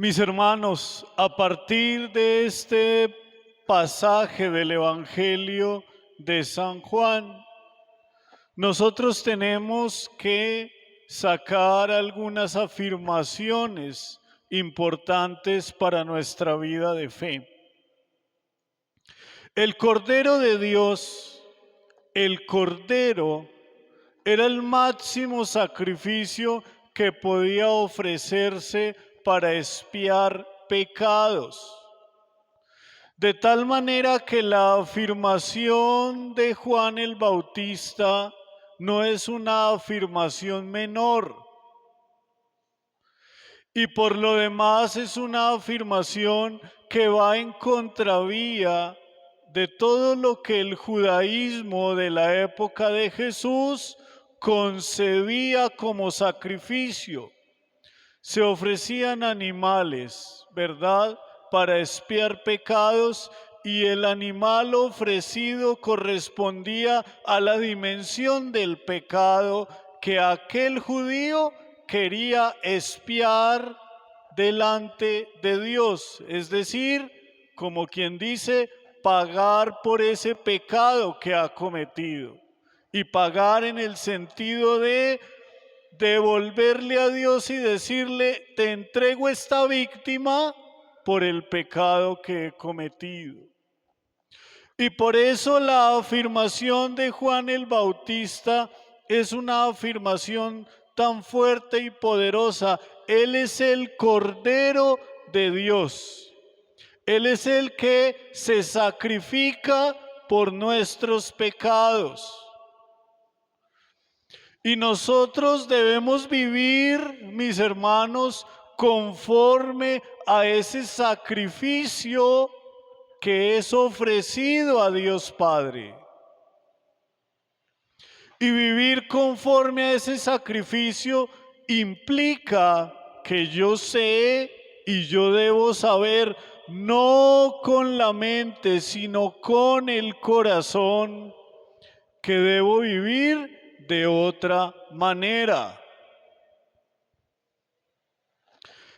Mis hermanos, a partir de este pasaje del Evangelio de San Juan, nosotros tenemos que sacar algunas afirmaciones importantes para nuestra vida de fe. El Cordero de Dios, el Cordero, era el máximo sacrificio que podía ofrecerse para expiar pecados. De tal manera que la afirmación de Juan el Bautista no es una afirmación menor. Y por lo demás es una afirmación que va en contravía de todo lo que el judaísmo de la época de Jesús concebía como sacrificio. Se ofrecían animales, ¿verdad?, para expiar pecados, y el animal ofrecido correspondía a la dimensión del pecado que aquel judío quería expiar delante de Dios, es decir, como quien dice, pagar por ese pecado que ha cometido. Y pagar en el sentido de devolverle a Dios y decirle: te entrego esta víctima por el pecado que he cometido. Y por eso la afirmación de Juan el Bautista es una afirmación tan fuerte y poderosa. Él es el Cordero de Dios. Él es el que se sacrifica por nuestros pecados. Y nosotros debemos vivir, mis hermanos, conforme a ese sacrificio que es ofrecido a Dios Padre. Y vivir conforme a ese sacrificio implica que yo sé y yo debo saber, no con la mente, sino con el corazón, que debo vivir de otra manera.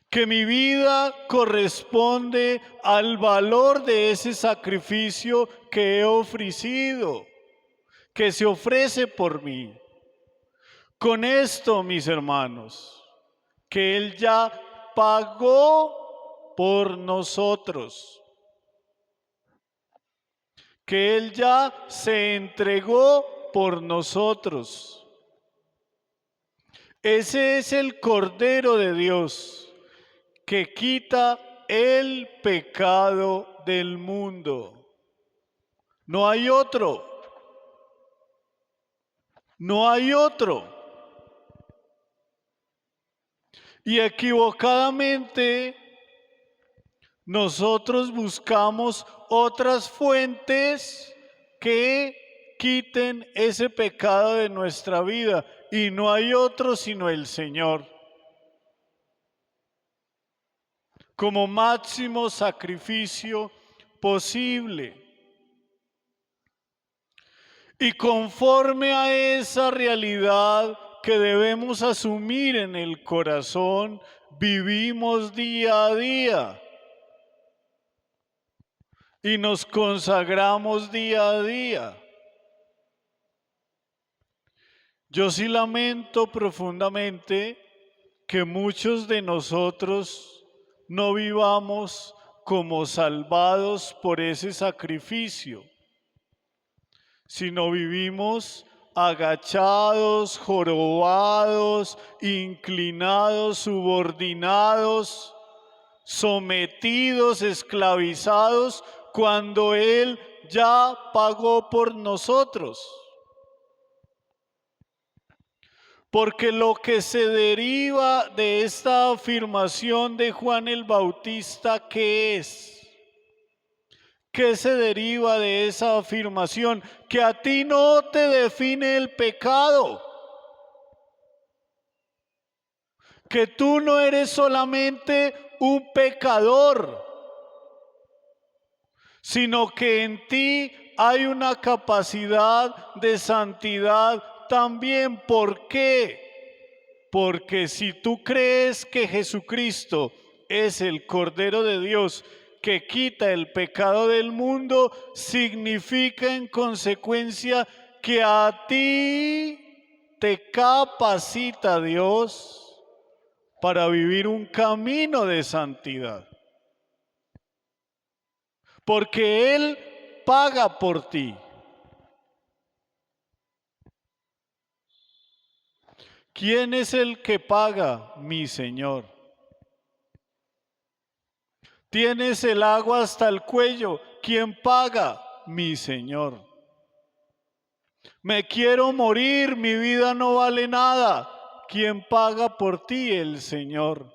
Que mi vida corresponde al valor de ese sacrificio que he ofrecido, que se ofrece por mí. Con esto, mis hermanos, que Él ya pagó por nosotros, que Él ya se entregó por nosotros. Ese es el Cordero de Dios que quita el pecado del mundo. No hay otro. No hay otro. Y equivocadamente nosotros buscamos otras fuentes que quiten ese pecado de nuestra vida, y no hay otro sino el Señor. Como máximo sacrificio posible. Y conforme a esa realidad que debemos asumir en el corazón, vivimos día a día. Y nos consagramos día a día. Yo sí lamento profundamente que muchos de nosotros no vivamos como salvados por ese sacrificio, sino vivimos agachados, jorobados, inclinados, subordinados, sometidos, esclavizados, cuando Él ya pagó por nosotros. Porque lo que se deriva de esta afirmación de Juan el Bautista, ¿qué es? ¿Qué se deriva de esa afirmación? Que a ti no te define el pecado. Que tú no eres solamente un pecador, sino que en ti hay una capacidad de santidad también. ¿Por qué? Porque si tú crees que Jesucristo es el Cordero de Dios que quita el pecado del mundo, significa en consecuencia que a ti te capacita Dios para vivir un camino de santidad. Porque Él paga por ti. ¿Quién es el que paga? Mi Señor. Tienes el agua hasta el cuello. ¿Quién paga? Mi Señor. Me quiero morir, mi vida no vale nada. ¿Quién paga por ti? El Señor.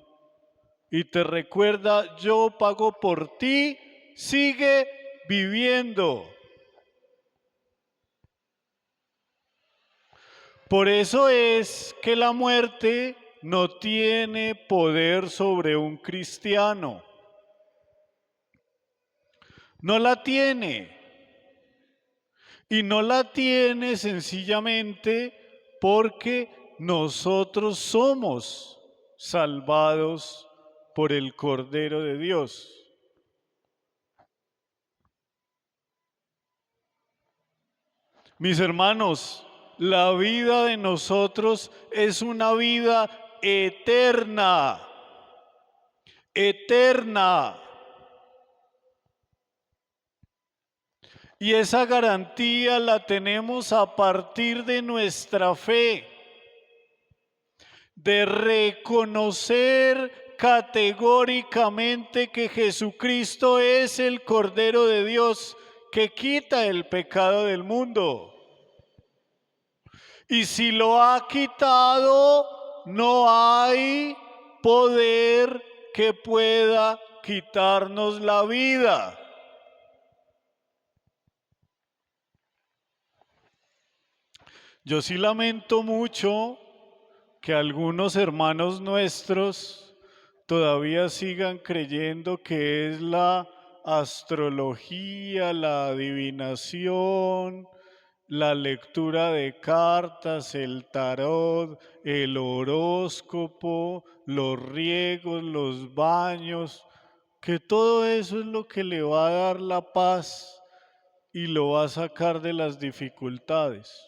Y te recuerda, yo pago por ti, sigue viviendo. Por eso es que la muerte no tiene poder sobre un cristiano. No la tiene. Y no la tiene sencillamente porque nosotros somos salvados por el Cordero de Dios. Mis hermanos, la vida de nosotros es una vida eterna, eterna. Y esa garantía la tenemos a partir de nuestra fe, de reconocer categóricamente que Jesucristo es el Cordero de Dios que quita el pecado del mundo. Y si lo ha quitado, no hay poder que pueda quitarnos la vida. Yo sí lamento mucho que algunos hermanos nuestros todavía sigan creyendo que es la astrología, la adivinación, la lectura de cartas, el tarot, el horóscopo, los riegos, los baños, que todo eso es lo que le va a dar la paz y lo va a sacar de las dificultades.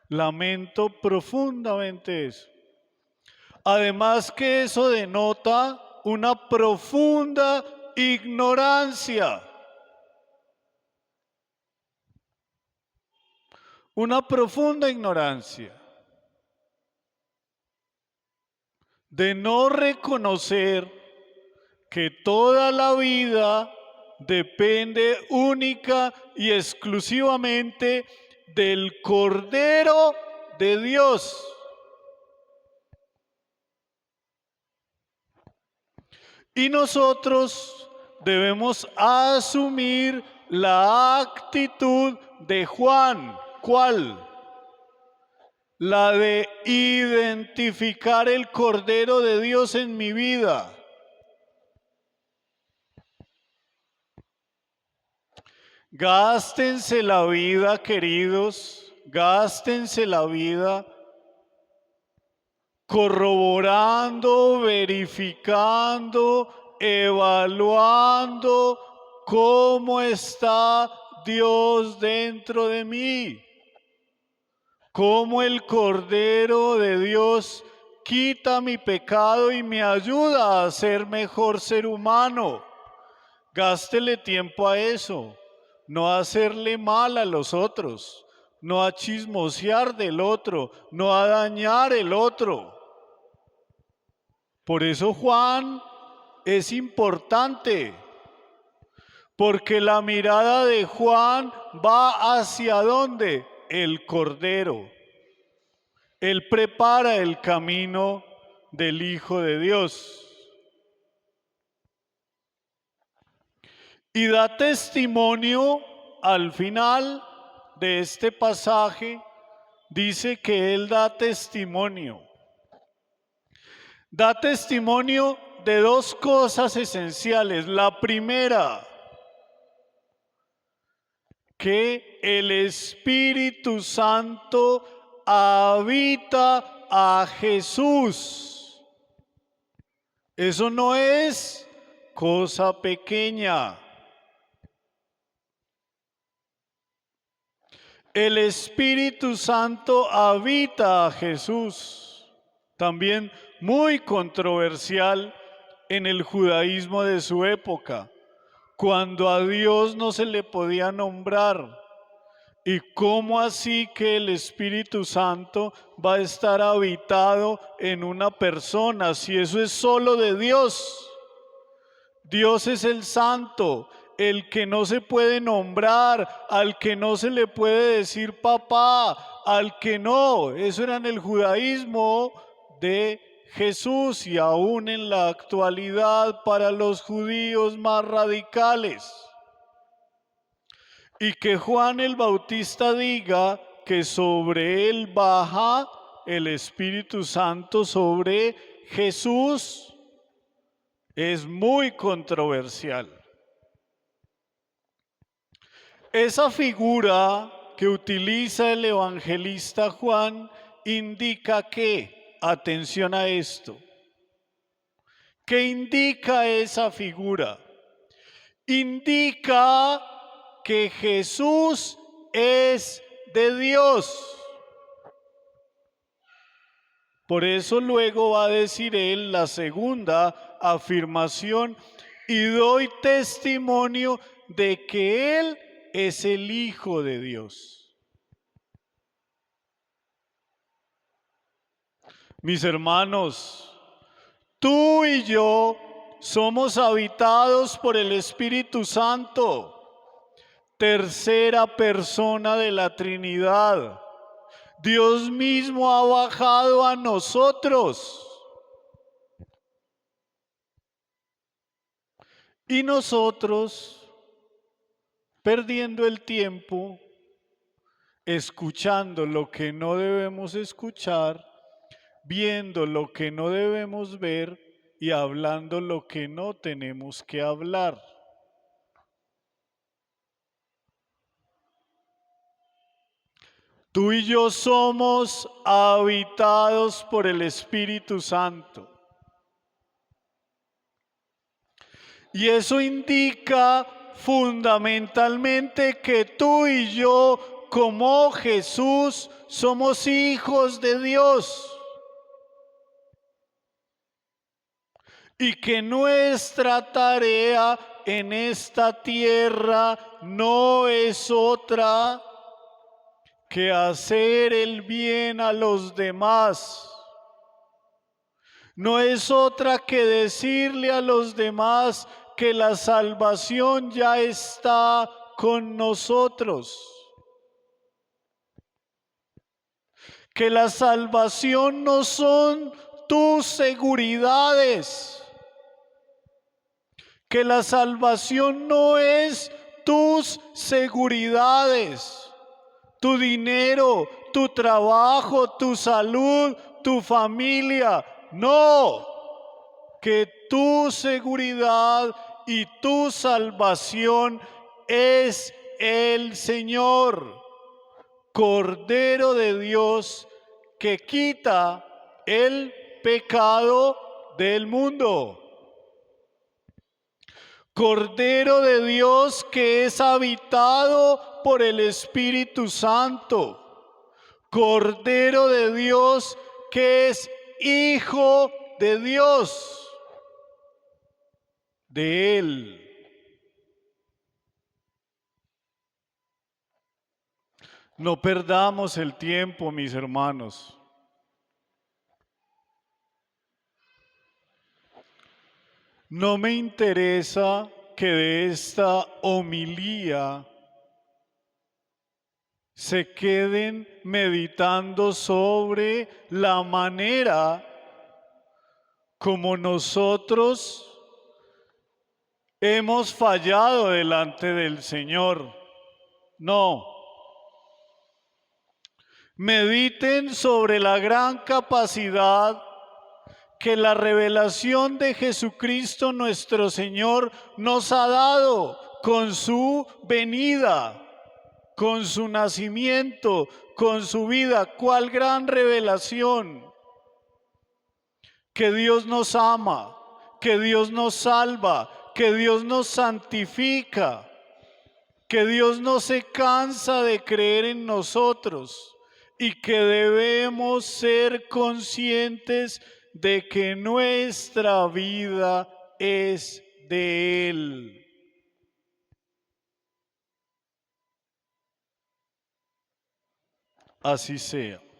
Lamento profundamente eso. Además que eso denota una profunda ignorancia. Una profunda ignorancia de no reconocer que toda la vida depende única y exclusivamente del Cordero de Dios. Y nosotros debemos asumir la actitud de Juan. ¿Cuál? La de identificar el Cordero de Dios en mi vida. Gástense la vida, queridos, gástense la vida corroborando, verificando, evaluando cómo está Dios dentro de mí. Cómo el Cordero de Dios quita mi pecado y me ayuda a ser mejor ser humano. Gástele tiempo a eso. No a hacerle mal a los otros, no a chismosear del otro, no a dañar el otro. Por eso Juan es importante, porque la mirada de Juan va hacia ¿dónde? El Cordero. Él prepara el camino del Hijo de Dios. Y da testimonio al final de este pasaje, dice que Él da testimonio. Da testimonio de dos cosas esenciales. La primera, que el Espíritu Santo habita a Jesús. Eso no es cosa pequeña. El Espíritu Santo habita a Jesús, también muy controversial en el judaísmo de su época, cuando a Dios no se le podía nombrar. ¿Y cómo así que el Espíritu Santo va a estar habitado en una persona si eso es solo de Dios? Dios es el santo, el que no se puede nombrar, al que no se le puede decir papá, al que no. Eso era en el judaísmo de Jesús y aún en la actualidad para los judíos más radicales. Y que Juan el Bautista diga que sobre él baja el Espíritu Santo sobre Jesús es muy controversial. Esa figura que utiliza el evangelista Juan indica que, atención a esto, ¿qué indica esa figura? Indica que Jesús es de Dios. Por eso luego va a decir él la segunda afirmación: y doy testimonio de que Él es el Hijo de Dios. Mis hermanos, tú y yo somos habitados por el Espíritu Santo, tercera persona de la Trinidad. Dios mismo ha bajado a nosotros. Y nosotros, perdiendo el tiempo, escuchando lo que no debemos escuchar, viendo lo que no debemos ver y hablando lo que no tenemos que hablar. Tú y yo somos habitados por el Espíritu Santo. Y eso indica fundamentalmente que tú y yo, como Jesús, somos hijos de Dios. Y que nuestra tarea en esta tierra no es otra que hacer el bien a los demás. No es otra que decirle a los demás que la salvación ya está con nosotros. Que la salvación no son tus seguridades. Que la salvación no es tus seguridades, tu dinero, tu trabajo, tu salud, tu familia. No, que tu seguridad y tu salvación es el Señor, Cordero de Dios, que quita el pecado del mundo. Cordero de Dios que es habitado por el Espíritu Santo. Cordero de Dios que es Hijo de Dios. De Él. No perdamos el tiempo, mis hermanos. No me interesa que de esta homilía se queden meditando sobre la manera como nosotros hemos fallado delante del Señor. No. Mediten sobre la gran capacidad que la revelación de Jesucristo nuestro Señor nos ha dado con su venida, con su nacimiento, con su vida. ¡Cuál gran revelación! Que Dios nos ama, que Dios nos salva, que Dios nos santifica, que Dios no se cansa de creer en nosotros y que debemos ser conscientes de que nuestra vida es de Él. Así sea.